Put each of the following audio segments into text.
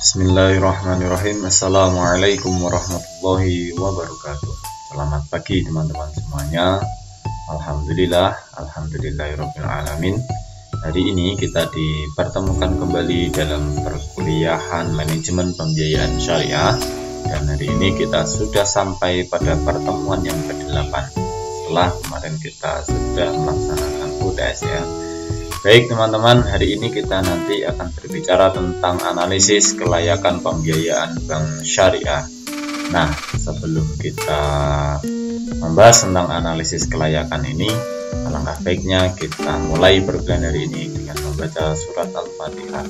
Bismillahirrahmanirrahim. Assalamualaikum warahmatullahi wabarakatuh. Selamat pagi teman-teman semuanya. Alhamdulillahirabbil alamin. Hari ini kita dipertemukan kembali dalam perkuliahan manajemen pembiayaan syariah, dan hari ini kita sudah sampai pada pertemuan yang ke-8 setelah kemarin kita sudah melaksanakan UTS ya. Baik teman-teman, hari ini kita nanti akan berbicara tentang analisis kelayakan pembiayaan bank syariah. Nah, sebelum kita membahas tentang analisis kelayakan ini, alangkah baiknya kita mulai perkuliahan hari ini dengan membaca surat Al-Fatihah.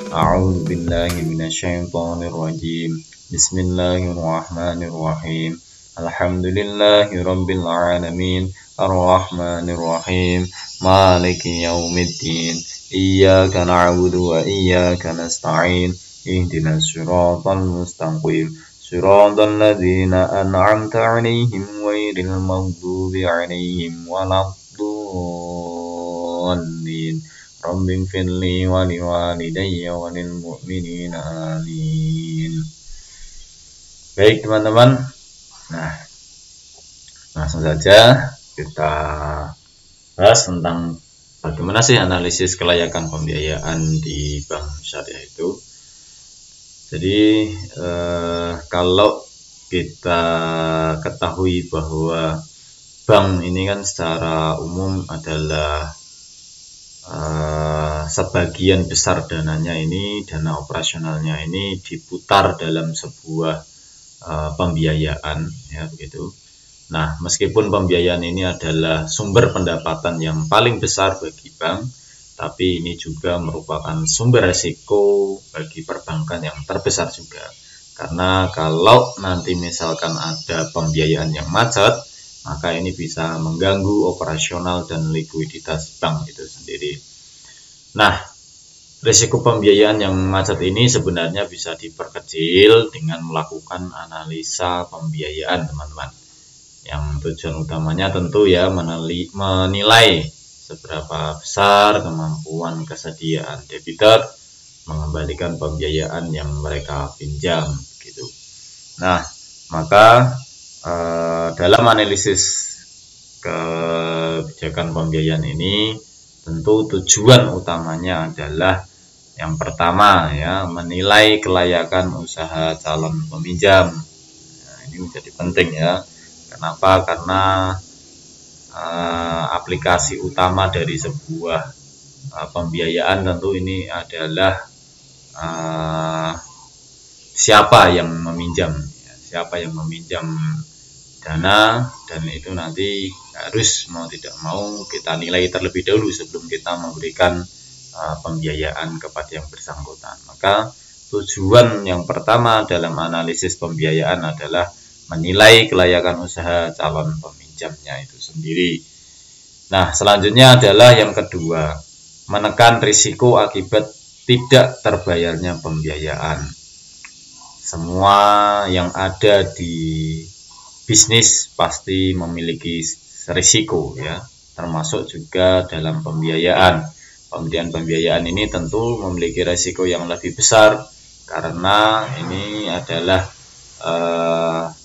A'udzubillahi minasyaitonirrajim. Bismillahirrahmanirrahim. Alhamdulillahirabbil alamin. Ar-Rahmanir-Rahim. Maliki yaumiddin. Iyyaka na'budu wa iyyaka nasta'in. Ihdinas siratal mustaqim. Siratal ladzina an'amta 'alaihim ghairil maghdubi 'alaihim waladdallin. Rabbighfirli wa liwalidayya wa lil mu'minina amin. Baik teman-teman. Nah, langsung saja kita bahas tentang bagaimana sih analisis kelayakan pembiayaan di bank syariah itu. Jadi kalau kita ketahui bahwa bank ini kan secara umum adalah sebagian besar dananya ini, dana operasionalnya ini diputar dalam sebuah pembiayaan ya begitu. Nah, meskipun pembiayaan ini adalah sumber pendapatan yang paling besar bagi bank, tapi ini juga merupakan sumber resiko bagi perbankan yang terbesar juga. Karena kalau nanti misalkan ada pembiayaan yang macet, maka ini bisa mengganggu operasional dan likuiditas bank itu sendiri. Nah, risiko pembiayaan yang macet ini sebenarnya bisa diperkecil dengan melakukan analisa pembiayaan, teman-teman. Yang tujuan utamanya tentu ya menilai seberapa besar kemampuan kesediaan debitur mengembalikan pembiayaan yang mereka pinjam gitu. Nah, maka dalam analisis kebijakan pembiayaan ini tentu tujuan utamanya adalah yang pertama ya, menilai kelayakan usaha calon peminjam. Nah, ini menjadi penting ya. Kenapa? Karena aplikasi utama dari sebuah pembiayaan tentu ini adalah siapa yang meminjam dana, dan itu nanti harus mau tidak mau kita nilai terlebih dahulu sebelum kita memberikan pembiayaan kepada yang bersangkutan. Maka tujuan yang pertama dalam analisis pembiayaan adalah menilai kelayakan usaha calon peminjamnya itu sendiri. Nah, selanjutnya adalah yang kedua, menekan risiko akibat tidak terbayarnya pembiayaan. Semua yang ada di bisnis pasti memiliki risiko ya, termasuk juga dalam pembiayaan. Kemudian pembiayaan ini tentu memiliki risiko yang lebih besar karena ini adalah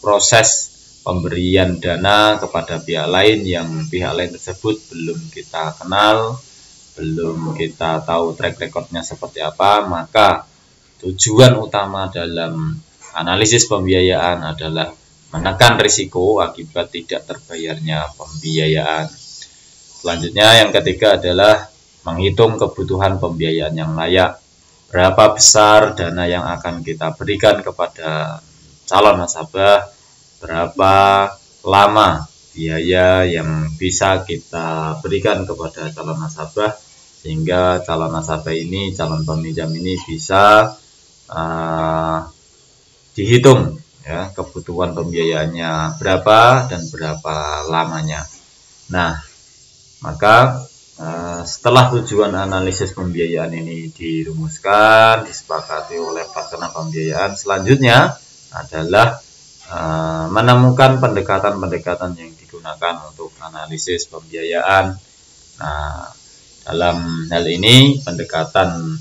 proses pemberian dana kepada pihak lain yang pihak lain tersebut belum kita kenal, belum kita tahu track recordnya seperti apa. Maka tujuan utama dalam analisis pembiayaan adalah menekan risiko akibat tidak terbayarnya pembiayaan. Selanjutnya yang ketiga adalah menghitung kebutuhan pembiayaan yang layak. Berapa besar dana yang akan kita berikan kepada calon nasabah, berapa lama biaya yang bisa kita berikan kepada calon nasabah sehingga calon nasabah ini, calon peminjam ini bisa dihitung ya kebutuhan pembiayaannya berapa dan berapa lamanya. Nah, maka setelah tujuan analisis pembiayaan ini dirumuskan, disepakati oleh partner pembiayaan, selanjutnya adalah menemukan pendekatan-pendekatan yang digunakan untuk analisis pembiayaan. Nah, dalam hal ini pendekatan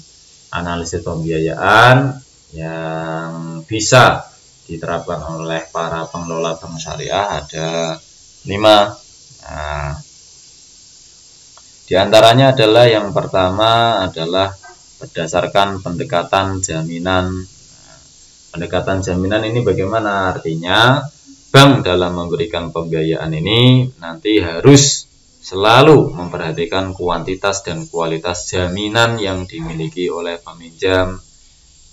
analisis pembiayaan yang bisa diterapkan oleh para pengelola bank syariah ada 5. Nah, di antaranya adalah yang pertama adalah berdasarkan pendekatan jaminan. Pendekatan jaminan ini bagaimana? Artinya bank dalam memberikan pembiayaan ini nanti harus selalu memperhatikan kuantitas dan kualitas jaminan yang dimiliki oleh peminjam.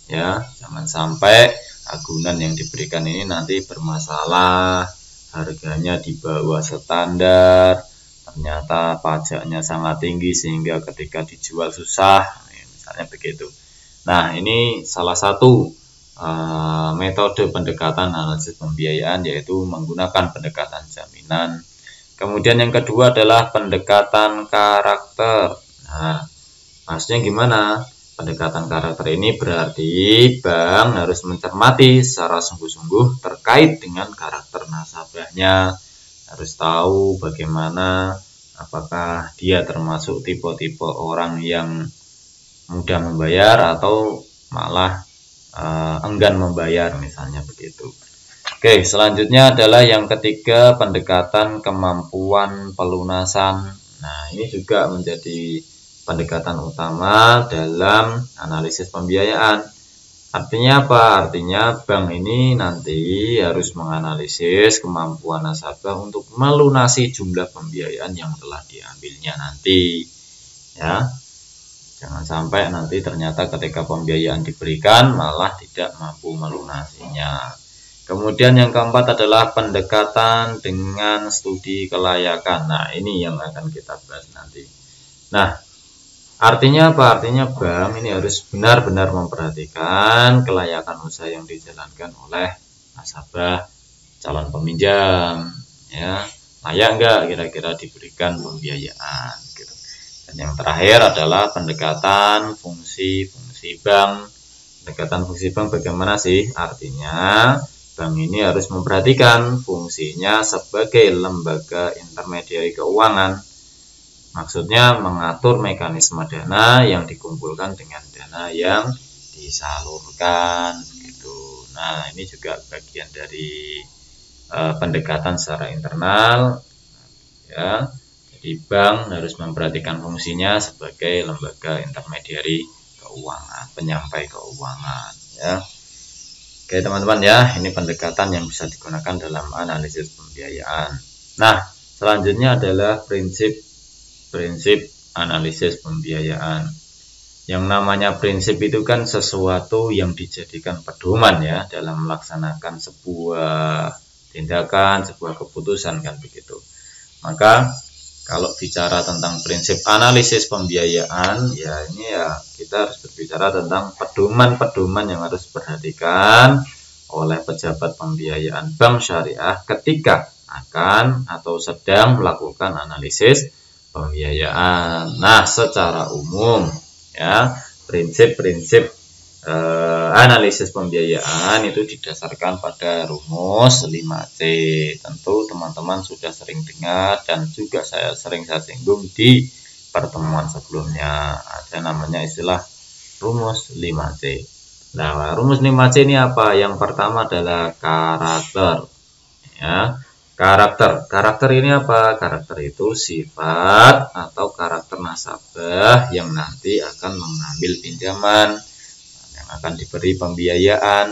Ya, jangan sampai agunan yang diberikan ini nanti bermasalah, harganya di bawah standar, ternyata pajaknya sangat tinggi sehingga ketika dijual susah, misalnya begitu. Nah, ini salah satu metode pendekatan analisis pembiayaan, yaitu menggunakan pendekatan jaminan. Kemudian yang kedua adalah pendekatan karakter. Nah, maksudnya gimana? Pendekatan karakter ini berarti bank harus mencermati secara sungguh-sungguh terkait dengan karakter nasabahnya. Harus tahu bagaimana, apakah dia termasuk tipe-tipe orang yang mudah membayar atau malah enggan membayar, misalnya begitu. Oke, selanjutnya adalah yang ketiga, pendekatan kemampuan pelunasan. Nah, ini juga menjadi pendekatan utama dalam analisis pembiayaan. Artinya apa? Artinya bank ini nanti harus menganalisis kemampuan nasabah untuk melunasi jumlah pembiayaan yang telah diambilnya nanti. Ya, jangan sampai nanti ternyata ketika pembiayaan diberikan malah tidak mampu melunasinya. Kemudian yang keempat adalah pendekatan dengan studi kelayakan. Nah, ini yang akan kita bahas nanti. Nah, artinya apa? Artinya bank ini harus benar-benar memperhatikan kelayakan usaha yang dijalankan oleh nasabah calon peminjam. Ya, layak enggak kira-kira diberikan pembiayaan gitu. Dan yang terakhir adalah pendekatan fungsi bank. Pendekatan fungsi bank bagaimana sih? Artinya bank ini harus memperhatikan fungsinya sebagai lembaga intermediari keuangan. Maksudnya mengatur mekanisme dana yang dikumpulkan dengan dana yang disalurkan gitu. Nah, ini juga bagian dari pendekatan secara internal ya. Jadi bank harus memperhatikan fungsinya sebagai lembaga intermediari keuangan, penyampai keuangan ya. Oke teman-teman ya, ini pendekatan yang bisa digunakan dalam analisis pembiayaan. Nah, selanjutnya adalah prinsip analisis pembiayaan. Yang namanya prinsip itu kan sesuatu yang dijadikan pedoman ya dalam melaksanakan sebuah tindakan, sebuah keputusan kan begitu. Maka kalau bicara tentang prinsip analisis pembiayaan, ya ini ya kita harus berbicara tentang pedoman-pedoman yang harus diperhatikan oleh pejabat pembiayaan bank syariah ketika akan atau sedang melakukan analisis pembiayaan. Nah, secara umum ya, prinsip-prinsip analisis pembiayaan itu didasarkan pada rumus 5C. Tentu teman-teman sudah sering dengar dan juga saya singgung di pertemuan sebelumnya. Ada namanya istilah rumus 5C. Nah, rumus 5C ini apa? Yang pertama adalah karakter. Ya, karakter ini apa? Karakter itu sifat atau karakter nasabah yang nanti akan mengambil pinjaman, akan diberi pembiayaan.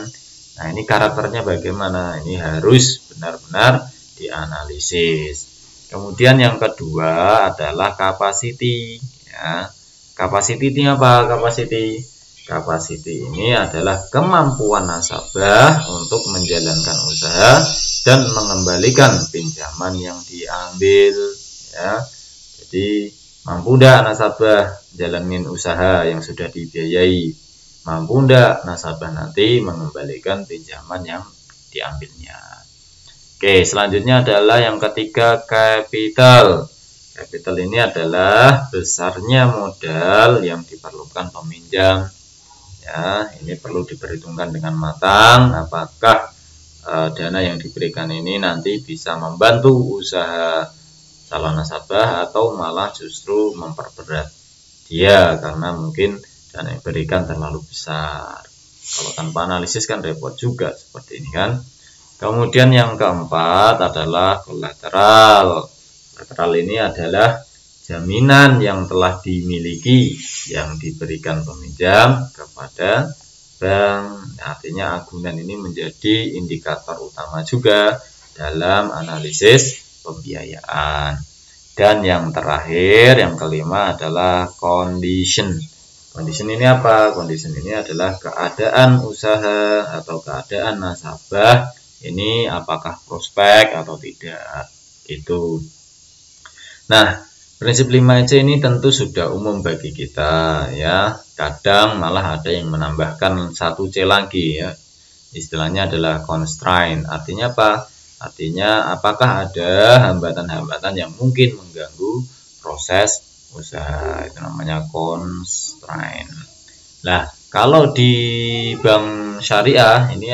Nah, ini karakternya bagaimana? Ini harus benar-benar dianalisis. Kemudian yang kedua adalah capacity ya. Capacity ini apa? Capacity ini adalah kemampuan nasabah untuk menjalankan usaha dan mengembalikan pinjaman yang diambil ya. Jadi mampu enggak nasabah jalanin usaha yang sudah dibiayai? Mampu enggak nasabah nanti mengembalikan pinjaman yang diambilnya? Oke, selanjutnya adalah yang ketiga, capital. Capital ini adalah besarnya modal yang diperlukan peminjam. Ya, ini perlu diperhitungkan dengan matang apakah dana yang diberikan ini nanti bisa membantu usaha calon nasabah atau malah justru memperberat dia karena mungkin dana yang diberikan terlalu besar. Kalau tanpa analisis kan repot juga seperti ini kan. Kemudian yang keempat adalah kolateral. Kolateral ini adalah jaminan yang telah dimiliki, yang diberikan peminjam kepada bank. Artinya agunan ini menjadi indikator utama juga dalam analisis pembiayaan. Dan yang terakhir, yang kelima adalah condition. Condition ini apa? Condition ini adalah keadaan usaha atau keadaan nasabah. Ini apakah prospek atau tidak, gitu. Nah, prinsip 5C ini tentu sudah umum bagi kita ya. Kadang malah ada yang menambahkan 1C lagi ya. Istilahnya adalah constraint. Artinya apa? Artinya apakah ada hambatan-hambatan yang mungkin mengganggu proses usaha. Itu namanya constraint. Nah, kalau di bank syariah ini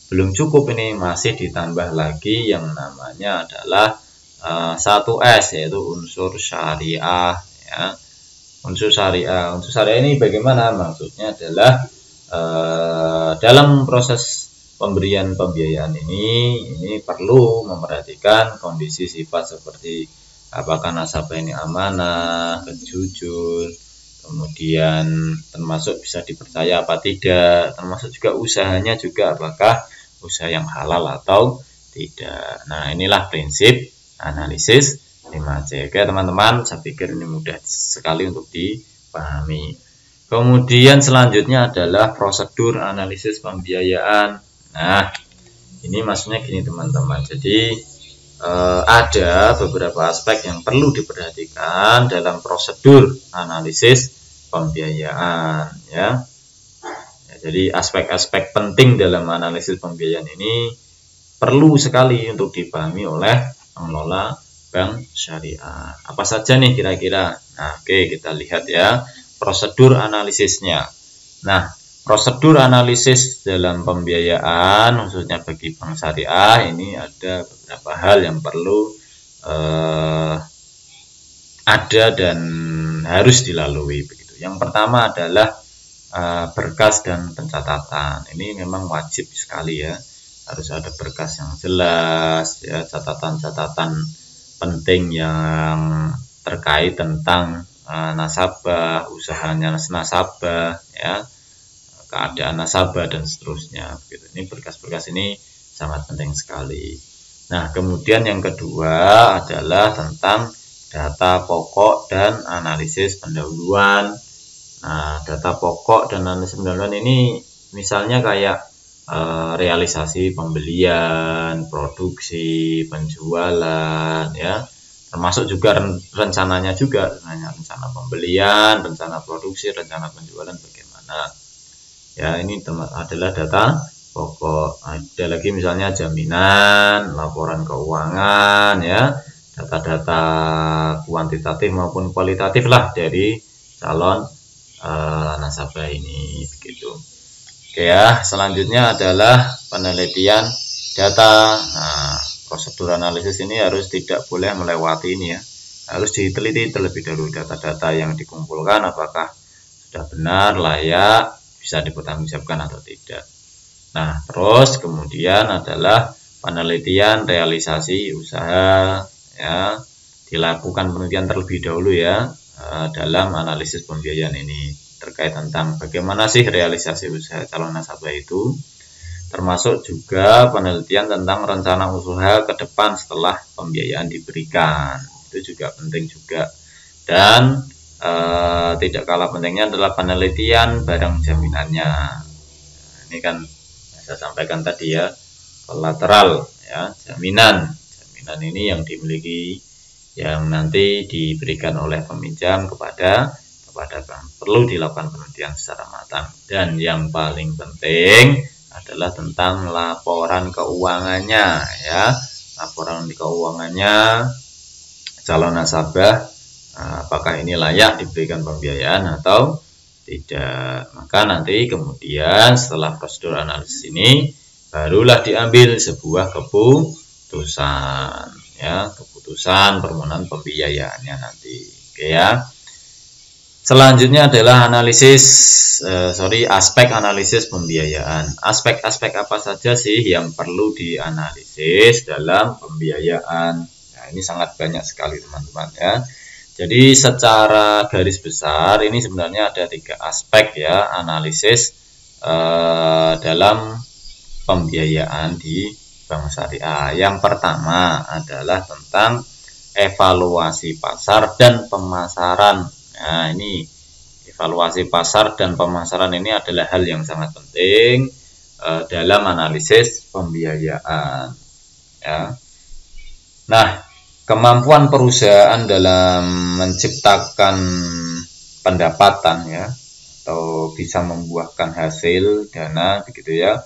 belum cukup, ini masih ditambah lagi yang namanya adalah 1S, yaitu unsur syariah ya. Unsur syariah ini bagaimana? Maksudnya adalah dalam proses pemberian pembiayaan ini perlu memperhatikan kondisi sifat seperti apakah nasabah ini amanah, jujur, kemudian termasuk bisa dipercaya apa tidak, termasuk juga usahanya juga apakah usaha yang halal atau tidak. Nah, inilah prinsip analisis 5C. Oke teman-teman, saya pikir ini mudah sekali untuk dipahami. Kemudian selanjutnya adalah prosedur analisis pembiayaan. Nah, ini maksudnya gini teman-teman. Jadi ada beberapa aspek yang perlu diperhatikan dalam prosedur analisis pembiayaan ya. Jadi aspek-aspek penting dalam analisis pembiayaan ini perlu sekali untuk dipahami oleh pengelola bank syariah. Apa saja nih kira-kira? Nah, oke, kita lihat ya prosedur analisisnya. Nah, prosedur analisis dalam pembiayaan khususnya bagi bank syariah ini ada beberapa hal yang perlu ada dan harus dilalui begitu. Yang pertama adalah berkas dan pencatatan. Ini memang wajib sekali ya. Harus ada berkas yang jelas ya, catatan-catatan penting yang terkait tentang nasabah, usahanya nasabah ya, keadaan nasabah dan seterusnya begitu. Ini berkas-berkas ini sangat penting sekali. Nah, kemudian yang kedua adalah tentang data pokok dan analisis pendahuluan. Nah, data pokok dan analisis pendahuluan ini misalnya kayak realisasi pembelian, produksi, penjualan ya, termasuk juga rencananya juga, rencana pembelian, rencana produksi, rencana penjualan bagaimana ya. Ini adalah data pokok. Ada lagi misalnya jaminan, laporan keuangan ya, data-data kuantitatif maupun kualitatif lah dari calon nasabah ini begitu. Oke ya, selanjutnya adalah penelitian data. Nah, prosedur analisis ini harus tidak boleh melewati ini ya. Harus diteliti terlebih dahulu data-data yang dikumpulkan apakah sudah benar, layak, bisa dipertanggungjawabkan atau tidak. Nah, terus kemudian adalah penelitian realisasi usaha ya. Dilakukan penelitian terlebih dahulu ya dalam analisis pembiayaan ini. Terkait tentang bagaimana sih realisasi usaha calon nasabah itu, termasuk juga penelitian tentang rencana usaha ke depan setelah pembiayaan diberikan. Itu juga penting juga. Dan tidak kalah pentingnya adalah penelitian barang jaminannya. Ini kan saya sampaikan tadi ya, kolateral ya, jaminan ini yang dimiliki, yang nanti diberikan oleh peminjam kepada bank. Perlu dilakukan penelitian secara matang. Dan yang paling penting adalah tentang laporan keuangannya ya. Laporan keuangannya calon nasabah, apakah ini layak diberikan pembiayaan atau tidak. Maka nanti kemudian setelah prosedur analisis ini barulah diambil sebuah keputusan ya, keputusan permohonan pembiayaannya nanti. Oke ya. Selanjutnya adalah aspek analisis pembiayaan. Aspek-aspek apa saja sih yang perlu dianalisis dalam pembiayaan? Nah, ini sangat banyak sekali teman-teman ya. Jadi secara garis besar ini sebenarnya ada 3 aspek ya analisis dalam pembiayaan di bank syariah. Yang pertama adalah tentang evaluasi pasar dan pemasaran. Nah, ini evaluasi pasar dan pemasaran ini adalah hal yang sangat penting dalam analisis pembiayaan. Ya. Nah, kemampuan perusahaan dalam menciptakan pendapatan ya, atau bisa membuahkan hasil dana begitu ya,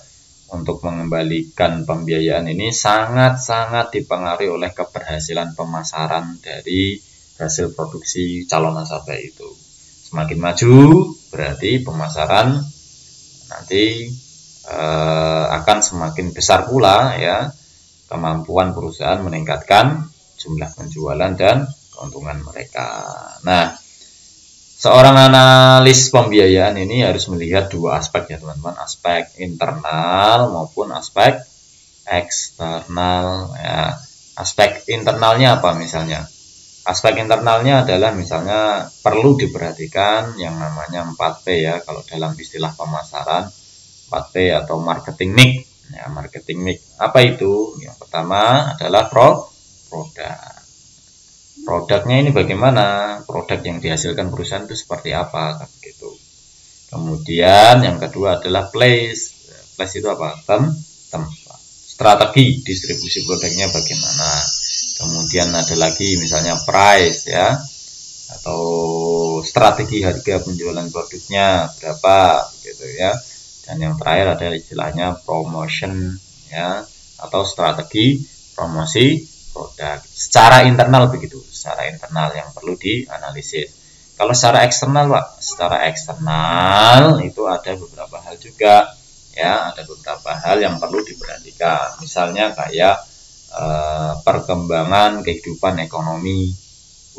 untuk mengembalikan pembiayaan ini sangat-sangat dipengaruhi oleh keberhasilan pemasaran dari hasil produksi calon nasabah itu. Semakin maju berarti pemasaran nanti akan semakin besar pula ya kemampuan perusahaan meningkatkan jumlah penjualan dan keuntungan mereka. Nah, seorang analis pembiayaan ini harus melihat 2 aspek ya teman-teman, aspek internal maupun aspek eksternal ya. Aspek internalnya apa misalnya? Aspek internalnya adalah misalnya perlu diperhatikan yang namanya 4P ya, kalau dalam istilah pemasaran 4P atau marketing mix. Ya, marketing mix. Apa itu? Yang pertama adalah produk. Produknya ini bagaimana? Produk yang dihasilkan perusahaan itu seperti apa? Gitu. Kemudian yang kedua adalah place. Place itu apa? Tempat. Strategi distribusi produknya bagaimana? Kemudian ada lagi misalnya price ya, atau strategi harga penjualan produknya berapa gitu ya. Dan yang terakhir ada istilahnya promotion ya, atau strategi promosi produk. Secara internal begitu, secara internal yang perlu dianalisis. Kalau secara eksternal Pak, secara eksternal itu ada beberapa hal juga ya, ada beberapa hal yang perlu diperhatikan. Misalnya kayak perkembangan kehidupan ekonomi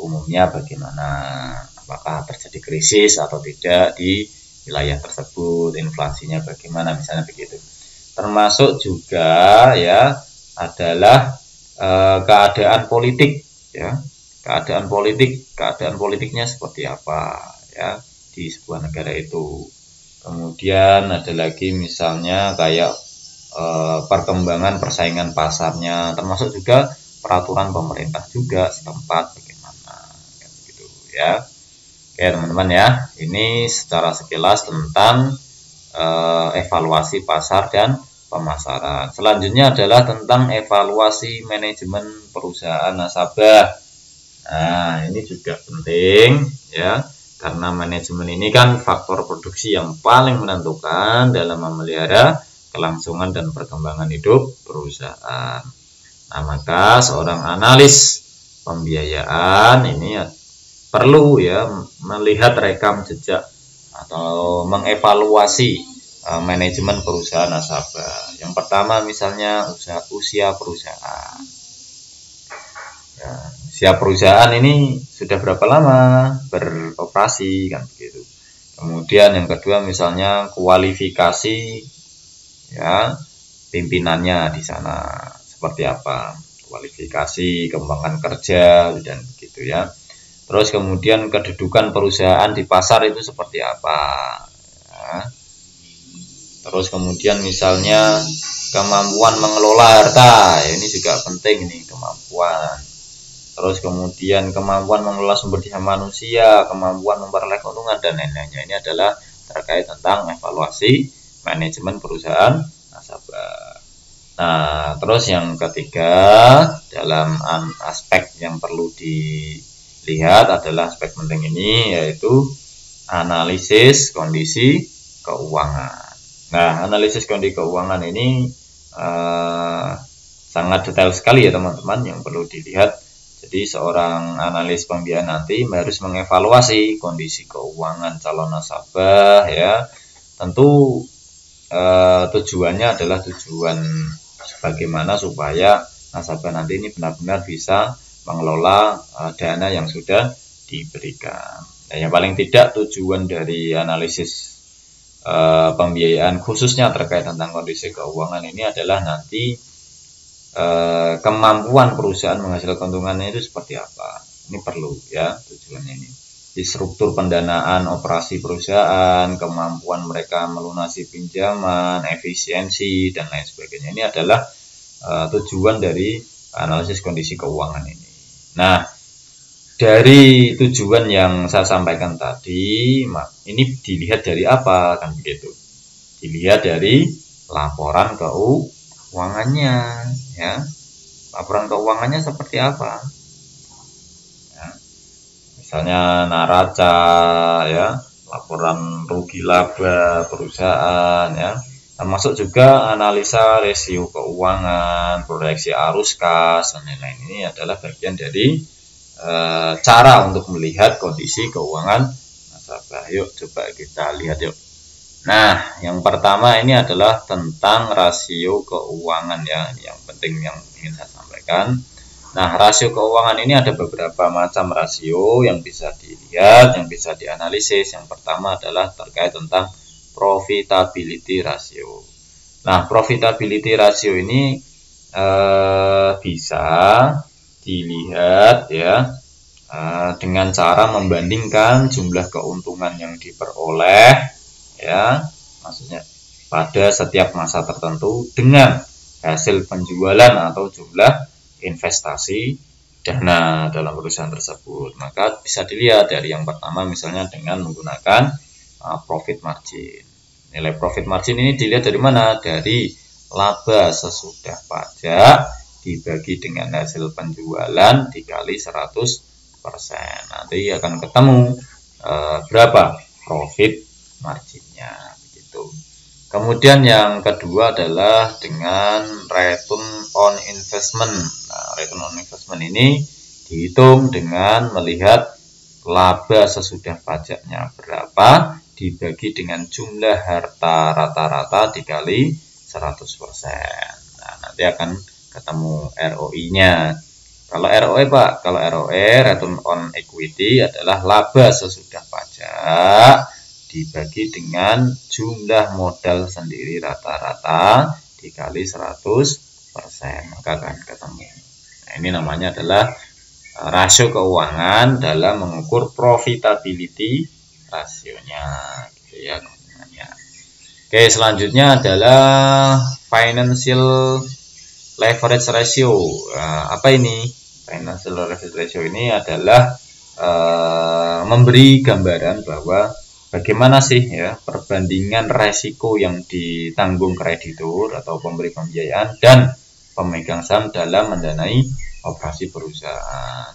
umumnya bagaimana, apakah terjadi krisis atau tidak di wilayah tersebut, inflasinya bagaimana misalnya begitu. Termasuk juga ya adalah keadaan politik ya, keadaan politiknya seperti apa ya di sebuah negara itu. Kemudian ada lagi misalnya kayak perkembangan persaingan pasarnya, termasuk juga peraturan pemerintah juga setempat bagaimana gitu ya. Oke teman-teman ya, ini secara sekilas tentang evaluasi pasar dan pemasaran. Selanjutnya adalah tentang evaluasi manajemen perusahaan nasabah. Nah, ini juga penting ya, karena manajemen ini kan faktor produksi yang paling menentukan dalam memelihara kelangsungan dan perkembangan hidup perusahaan. Nah, maka seorang analis pembiayaan ini perlu ya melihat rekam jejak atau mengevaluasi manajemen perusahaan nasabah. Yang pertama misalnya usia perusahaan. Ya, usia perusahaan ini sudah berapa lama beroperasi kan begitu. Kemudian yang kedua misalnya kualifikasi ya pimpinannya di sana seperti apa, kualifikasi, kembangan kerja dan begitu ya. Terus kemudian kedudukan perusahaan di pasar itu seperti apa ya. Terus kemudian misalnya kemampuan mengelola harta, ini juga penting nih kemampuan. Terus kemudian kemampuan mengelola sumber daya manusia, kemampuan memperoleh keuntungan dan lain-lainnya. Ini adalah terkait tentang evaluasi manajemen perusahaan nasabah. Nah, terus yang ketiga dalam aspek yang perlu dilihat adalah aspek penting ini, yaitu analisis kondisi keuangan. Nah, analisis kondisi keuangan ini sangat detail sekali ya teman-teman, yang perlu dilihat. Jadi seorang analis pembiayaan nanti harus mengevaluasi kondisi keuangan calon nasabah ya. Tentu tujuannya adalah tujuan bagaimana supaya nasabah nanti ini benar-benar bisa mengelola dana yang sudah diberikan. Yang paling tidak tujuan dari analisis pembiayaan khususnya terkait tentang kondisi keuangan ini adalah nanti kemampuan perusahaan menghasilkan keuntungannya itu seperti apa. Ini perlu ya tujuannya ini. Di struktur pendanaan operasi perusahaan, kemampuan mereka melunasi pinjaman, efisiensi dan lain sebagainya. Ini adalah tujuan dari analisis kondisi keuangan ini. Nah, dari tujuan yang saya sampaikan tadi, ini dilihat dari apa kan begitu? Dilihat dari laporan keuangannya, ya. Laporan keuangannya seperti apa? Ya. Misalnya neraca, ya, laporan rugi laba perusahaan, ya. Termasuk juga analisa rasio keuangan, proyeksi arus kas dan lain-lain. Ini adalah bagian dari cara untuk melihat kondisi keuangan nasabah. Yuk coba kita lihat yuk. Nah, yang pertama ini adalah tentang rasio keuangan ya. Yang penting yang ingin saya sampaikan. Nah, rasio keuangan ini ada beberapa macam rasio yang bisa dilihat, yang bisa dianalisis. Yang pertama adalah terkait tentang profitability ratio. Nah, profitability ratio ini bisa dilihat ya dengan cara membandingkan jumlah keuntungan yang diperoleh ya, maksudnya pada setiap masa tertentu dengan hasil penjualan atau jumlah investasi dana dalam perusahaan tersebut. Maka bisa dilihat dari yang pertama misalnya dengan menggunakan profit margin. Nilai profit margin ini dilihat dari mana? Dari laba sesudah pajak dibagi dengan hasil penjualan dikali 100%. Nanti akan ketemu berapa profit marginnya begitu. Kemudian yang kedua adalah dengan return on investment. Nah, return on investment ini dihitung dengan melihat laba sesudah pajaknya berapa dibagi dengan jumlah harta rata-rata dikali 100%. Nah, nanti akan ketemu ROI-nya. Kalau ROE Pak, kalau ROE return on equity adalah laba sesudah pajak dibagi dengan jumlah modal sendiri rata-rata dikali 100%, maka akan ketemu. Nah, ini namanya adalah rasio keuangan dalam mengukur profitability rasionya gitu ya. Oke, selanjutnya adalah financial leverage ratio. Apa ini? Financial leverage ratio ini adalah memberi gambaran bahwa bagaimana sih ya perbandingan resiko yang ditanggung kreditur atau pemberi pembiayaan dan pemegang saham dalam mendanai operasi perusahaan.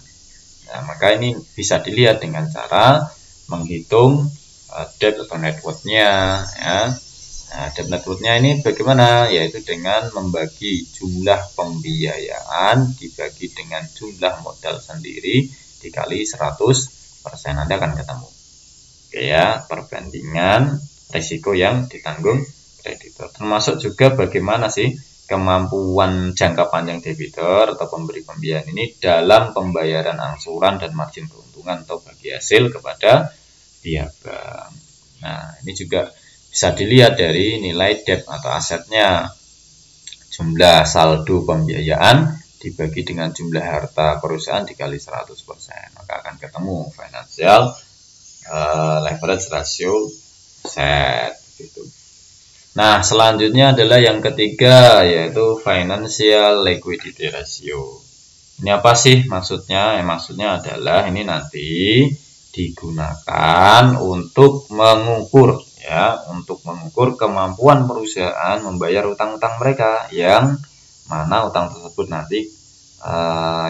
Nah, maka ini bisa dilihat dengan cara menghitung debt atau net worth-nya ya. Nah, debt net worth-nya ini bagaimana? Yaitu dengan membagi jumlah pembiayaan dibagi dengan jumlah modal sendiri dikali 100%. Nanti akan ketemu. Oke ya, perbandingan risiko yang ditanggung kreditor. Termasuk juga bagaimana sih kemampuan jangka panjang debitur atau pemberi pembiayaan ini dalam pembayaran angsuran dan margin keuntungan atau bagi hasil kepada pihak bank. Nah, ini juga bisa dilihat dari nilai debt atau asetnya, jumlah saldo pembiayaan dibagi dengan jumlah harta perusahaan dikali 100%, maka akan ketemu financial leverage ratio set gitu. Nah, selanjutnya adalah yang ketiga yaitu financial liquidity ratio. Ini apa sih maksudnya? Maksudnya adalah ini nanti digunakan untuk mengukur ya, untuk mengukur kemampuan perusahaan membayar utang-utang mereka, yang mana utang tersebut nanti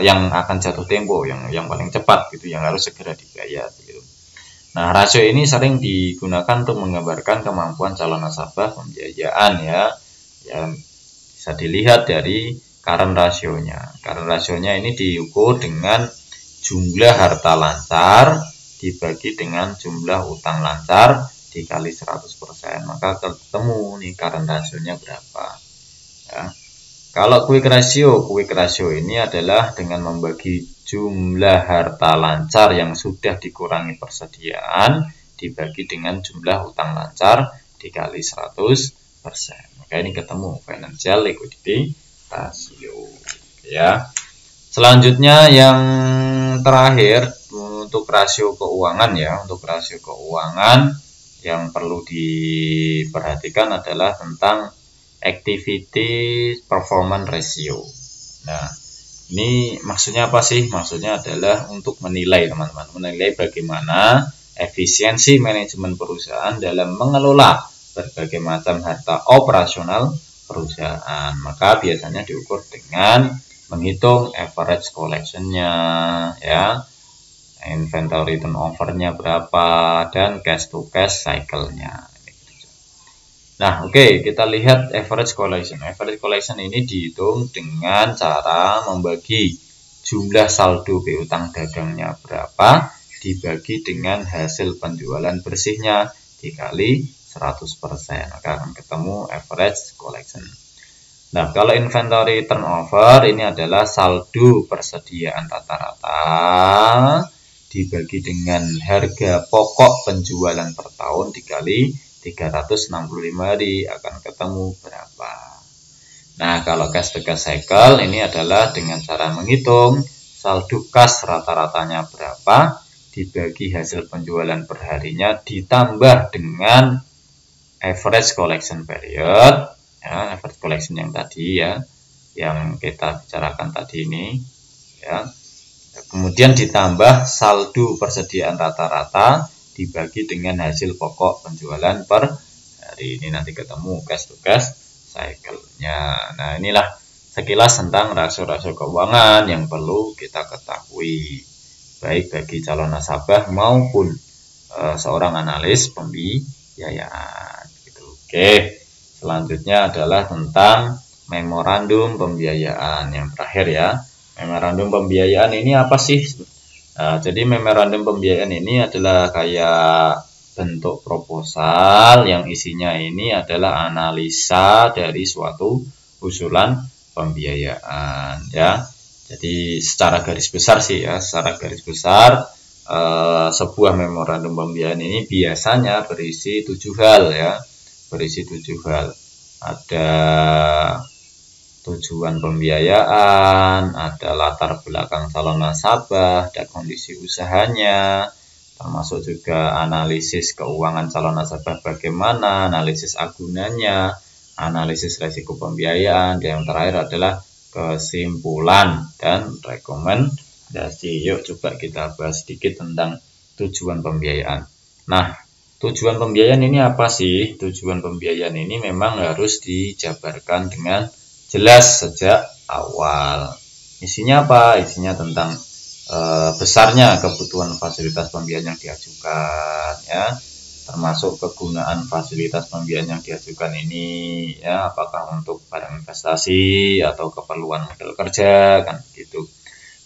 yang akan jatuh tempo, yang paling cepat gitu, yang harus segera dibayar gitu. Nah, rasio ini sering digunakan untuk menggambarkan kemampuan calon nasabah pembiayaan ya. Yang bisa dilihat dari current rasionya. Current rasionya ini diukur dengan jumlah harta lancar dibagi dengan jumlah utang lancar dikali 100%, maka ketemu nih current rasionya berapa ya. Kalau quick ratio ini adalah dengan membagi jumlah harta lancar yang sudah dikurangi persediaan dibagi dengan jumlah utang lancar dikali 100%. Maka ini ketemu financial liquidity ratio ya. Selanjutnya yang terakhir untuk rasio keuangan ya. Untuk rasio keuangan yang perlu diperhatikan adalah tentang activity performance ratio. Nah, ini maksudnya apa sih? Maksudnya adalah untuk menilai teman-teman, menilai bagaimana efisiensi manajemen perusahaan dalam mengelola berbagai macam harta operasional perusahaan. Maka biasanya diukur dengan menghitung average collection-nya ya, inventory turnover-nya berapa, dan cash to cash cycle-nya. Nah, oke, kita lihat average collection. Average collection ini dihitung dengan cara membagi jumlah saldo piutang dagangnya berapa dibagi dengan hasil penjualan bersihnya dikali 100%. Maka akan ketemu average collection. Nah, kalau inventory turnover ini adalah saldo persediaan rata-rata dibagi dengan harga pokok penjualan per tahun dikali 365 hari, akan ketemu berapa. Nah, kalau cash to cash cycle ini adalah dengan cara menghitung saldo kas rata-ratanya berapa dibagi hasil penjualan per harinya ditambah dengan average collection period ya, average collection yang tadi ya, yang kita bicarakan tadi ini ya. Kemudian ditambah saldo persediaan rata-rata dibagi dengan hasil pokok penjualan per hari. Ini nanti ketemu cash to cash cycle-nya. Nah, inilah sekilas tentang rasio-rasio keuangan yang perlu kita ketahui baik bagi calon nasabah maupun seorang analis pembiayaan gitu. Oke. Selanjutnya adalah tentang memorandum pembiayaan yang terakhir ya. Memorandum pembiayaan ini apa sih? Nah, jadi memorandum pembiayaan ini adalah kayak bentuk proposal yang isinya ini adalah analisa dari suatu usulan pembiayaan ya. Jadi secara garis besar sih ya, secara garis besar sebuah memorandum pembiayaan ini biasanya berisi 7 hal ya. Berisi 7 hal. Ada tujuan pembiayaan, ada latar belakang calon nasabah, ada kondisi usahanya, termasuk juga analisis keuangan calon nasabah bagaimana, analisis agunannya, analisis resiko pembiayaan, dan yang terakhir adalah kesimpulan dan rekomendasi. Yuk coba kita bahas sedikit tentang tujuan pembiayaan. Nah, tujuan pembiayaan ini apa sih? Tujuan pembiayaan ini memang harus dijabarkan dengan jelas sejak awal. Isinya apa? Isinya tentang besarnya kebutuhan fasilitas pembiayaan yang diajukan ya, termasuk kegunaan fasilitas pembiayaan yang diajukan ini ya, apakah untuk barang investasi atau keperluan modal kerja kan gitu.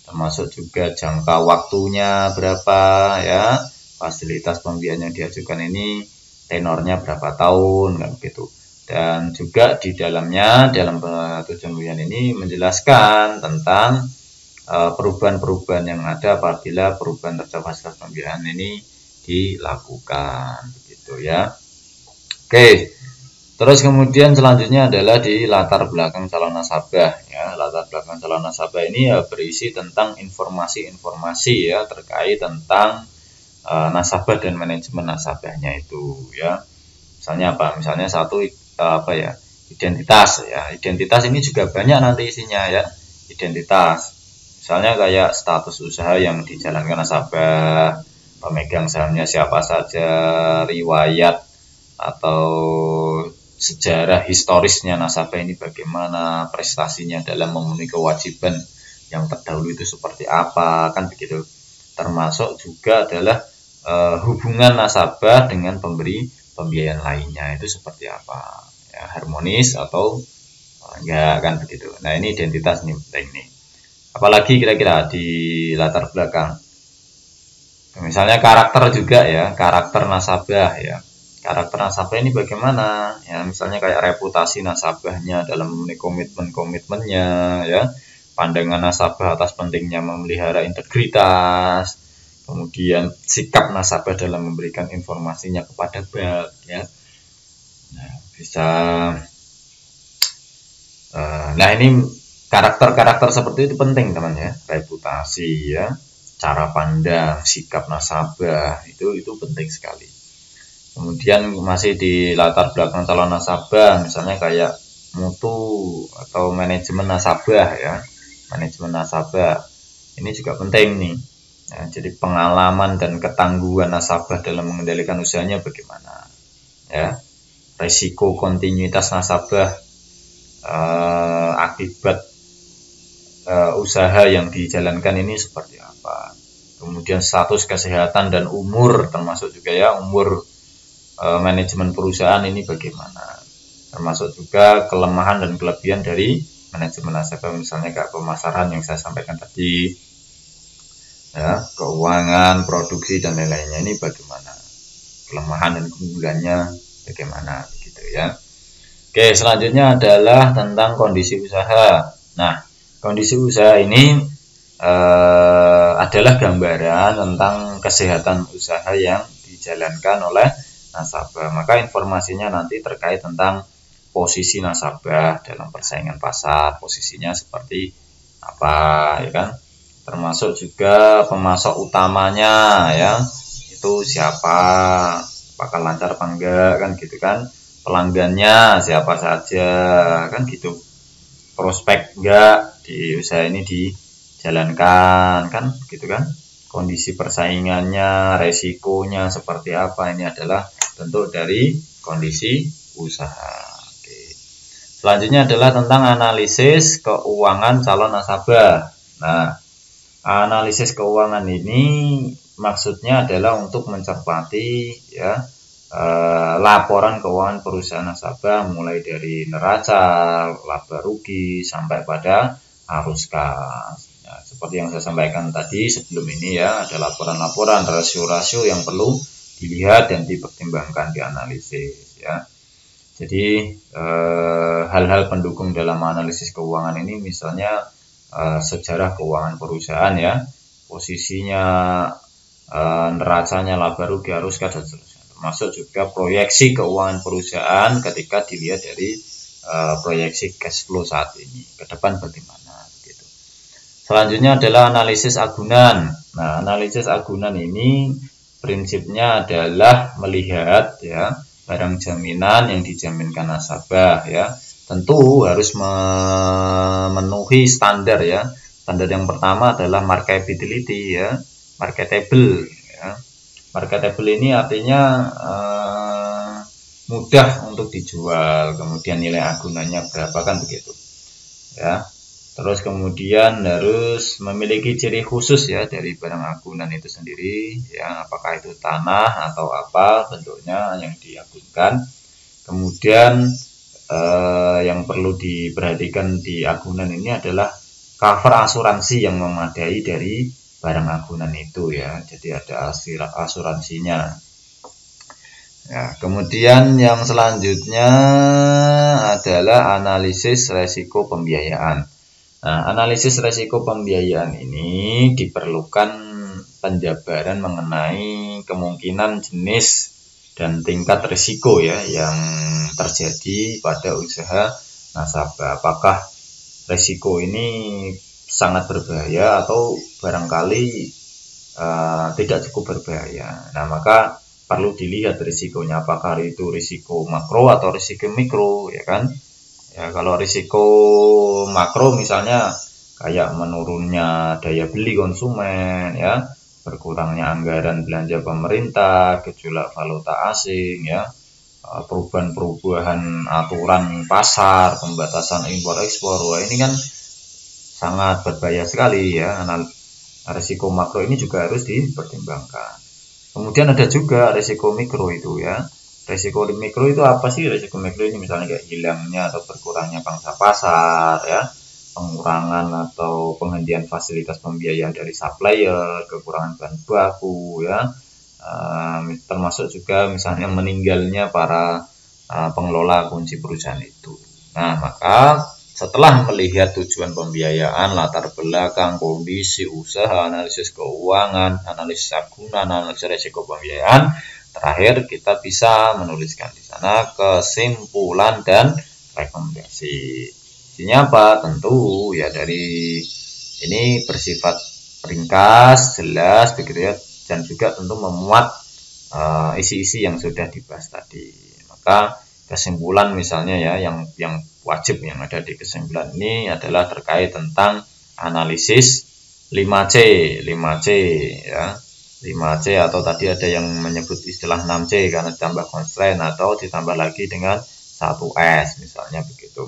Termasuk juga jangka waktunya berapa ya, fasilitas pembiayaan yang diajukan ini tenornya berapa tahun kan gitu. Dan juga di dalamnya dalam tujuan pembiayaan ini menjelaskan tentang perubahan-perubahan yang ada apabila perubahan terhadap fasilitas pembiayaan ini dilakukan begitu ya. Oke. Terus kemudian selanjutnya adalah di latar belakang calon nasabah ya. Latar belakang calon nasabah ini ya berisi tentang informasi-informasi ya terkait tentang nasabah dan manajemen nasabahnya itu ya. Misalnya apa? Misalnya satu identitas ya. Identitas ini juga banyak nanti isinya ya. Identitas. Misalnya kayak status usaha yang dijalankan nasabah, pemegang sahamnya siapa saja, riwayat atau sejarah historisnya nasabah ini bagaimana, prestasinya dalam memenuhi kewajiban yang terdahulu itu seperti apa kan begitu. Termasuk juga adalah hubungan nasabah dengan pemberi pembiayaan lainnya itu seperti apa ya, harmonis atau enggak kan begitu. Nah, ini identitas nih penting nih. Apalagi kira-kira di latar belakang, misalnya karakter juga ya, karakter nasabah ya. Karakter nasabah ini bagaimana ya, misalnya kayak reputasi nasabahnya dalam memenuhi komitmen-komitmennya ya, pandangan nasabah atas pentingnya memelihara integritas, kemudian sikap nasabah dalam memberikan informasinya kepada bank, ya. Nah, bisa. Nah, ini karakter-karakter seperti itu penting, teman ya. Reputasi, ya, cara pandang, sikap nasabah itu penting sekali. Kemudian masih di latar belakang calon nasabah, misalnya kayak mutu atau manajemen nasabah, ya. Manajemen nasabah ini juga penting nih. Ya, jadi pengalaman dan ketangguhan nasabah dalam mengendalikan usahanya bagaimana, ya. Risiko kontinuitas nasabah akibat usaha yang dijalankan ini seperti apa. Kemudian status kesehatan dan umur, termasuk juga ya umur manajemen perusahaan ini bagaimana. Termasuk juga kelemahan dan kelebihan dari manajemen nasabah, misalnya kayak pemasaran yang saya sampaikan tadi, ya, keuangan, produksi dan lain-lainnya ini bagaimana, kelemahan dan keunggulannya bagaimana, begitu ya. Oke, selanjutnya adalah tentang kondisi usaha. Nah, kondisi usaha ini adalah gambaran tentang kesehatan usaha yang dijalankan oleh nasabah. Maka informasinya nanti terkait tentang posisi nasabah dalam persaingan pasar, posisinya seperti apa, ya kan? Termasuk juga pemasok utamanya, ya, itu siapa, apakah lancar apa enggak, kan gitu kan. Pelanggannya siapa saja, kan gitu. Prospek enggak di usaha ini dijalankan, kan gitu kan. Kondisi persaingannya, resikonya seperti apa, ini adalah bentuk dari kondisi usaha. Oke. Selanjutnya adalah tentang analisis keuangan calon nasabah. Nah, analisis keuangan ini maksudnya adalah untuk mencermati, ya, laporan keuangan perusahaan nasabah mulai dari neraca, laba rugi sampai pada arus kas. Ya, seperti yang saya sampaikan tadi sebelum ini, ya, ada laporan-laporan, rasio-rasio yang perlu dilihat dan dipertimbangkan, dianalisis, ya. Jadi hal-hal pendukung dalam analisis keuangan ini misalnya sejarah keuangan perusahaan, ya, posisinya, neracanya, laba rugi, arus kas dan seterusnya. Termasuk juga proyeksi keuangan perusahaan ketika dilihat dari proyeksi cash flow saat ini ke depan bagaimana, begitu. Selanjutnya adalah analisis agunan. Nah, analisis agunan ini prinsipnya adalah melihat, ya, barang jaminan yang dijaminkan nasabah, ya, tentu harus memenuhi standar, ya. Standar yang pertama adalah marketability, ya, marketable, ya. Marketable ini artinya mudah untuk dijual, kemudian nilai agunannya berapa, kan begitu, ya. Terus kemudian harus memiliki ciri khusus, ya, dari barang agunan itu sendiri, ya, apakah itu tanah atau apa bentuknya yang diagunkan. Kemudian yang perlu diperhatikan di agunan ini adalah cover asuransi yang memadai dari barang agunan itu, ya. Jadi ada asuransinya. Ya, kemudian yang selanjutnya adalah analisis resiko pembiayaan. Nah, analisis resiko pembiayaan ini diperlukan penjabaran mengenai kemungkinan jenis dan tingkat risiko, ya, yang terjadi pada usaha nasabah. Apakah risiko ini sangat berbahaya atau barangkali tidak cukup berbahaya. Nah, maka perlu dilihat risikonya, apakah itu risiko makro atau risiko mikro, ya kan. Ya, kalau risiko makro misalnya kayak menurunnya daya beli konsumen, ya, berkurangnya anggaran belanja pemerintah, gejolak valuta asing, ya, perubahan-perubahan aturan pasar, pembatasan impor ekspor. Wah, ini kan sangat berbahaya sekali, ya. Risiko makro ini juga harus dipertimbangkan. Kemudian ada juga risiko mikro itu, ya. Risiko mikro itu apa sih? Risiko mikro ini misalnya kayak hilangnya atau berkurangnya pangsa pasar, ya, pengurangan atau penghentian fasilitas pembiayaan dari supplier, kekurangan bahan baku, ya, termasuk juga misalnya meninggalnya para pengelola kunci perusahaan itu. Nah, maka setelah melihat tujuan pembiayaan, latar belakang, kondisi usaha, analisis keuangan, analisis agunan, analisis risiko pembiayaan, terakhir kita bisa menuliskan di sana kesimpulan dan rekomendasi. Isinya apa? Tentu ya dari ini bersifat ringkas, jelas begitu ya, dan juga tentu memuat isi-isi yang sudah dibahas tadi. Maka kesimpulan misalnya ya yang wajib yang ada di kesimpulan ini adalah terkait tentang analisis 5C ya. 5C atau tadi ada yang menyebut istilah 6C karena ditambah constraint atau ditambah lagi dengan 1S misalnya begitu.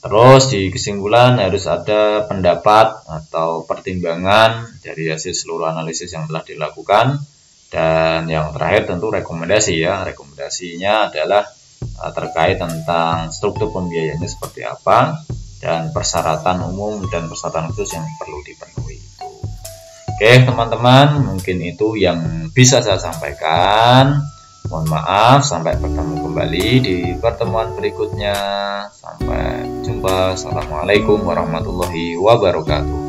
Terus di kesimpulan harus ada pendapat atau pertimbangan dari hasil seluruh analisis yang telah dilakukan. Dan yang terakhir tentu rekomendasi ya. Rekomendasinya adalah terkait tentang struktur pembiayaannya seperti apa dan persyaratan umum dan persyaratan khusus yang perlu dipenuhi itu. Oke teman-teman, mungkin itu yang bisa saya sampaikan. Mohon maaf, sampai bertemu kembali di pertemuan berikutnya. Sampai jumpa. Assalamualaikum warahmatullahi wabarakatuh.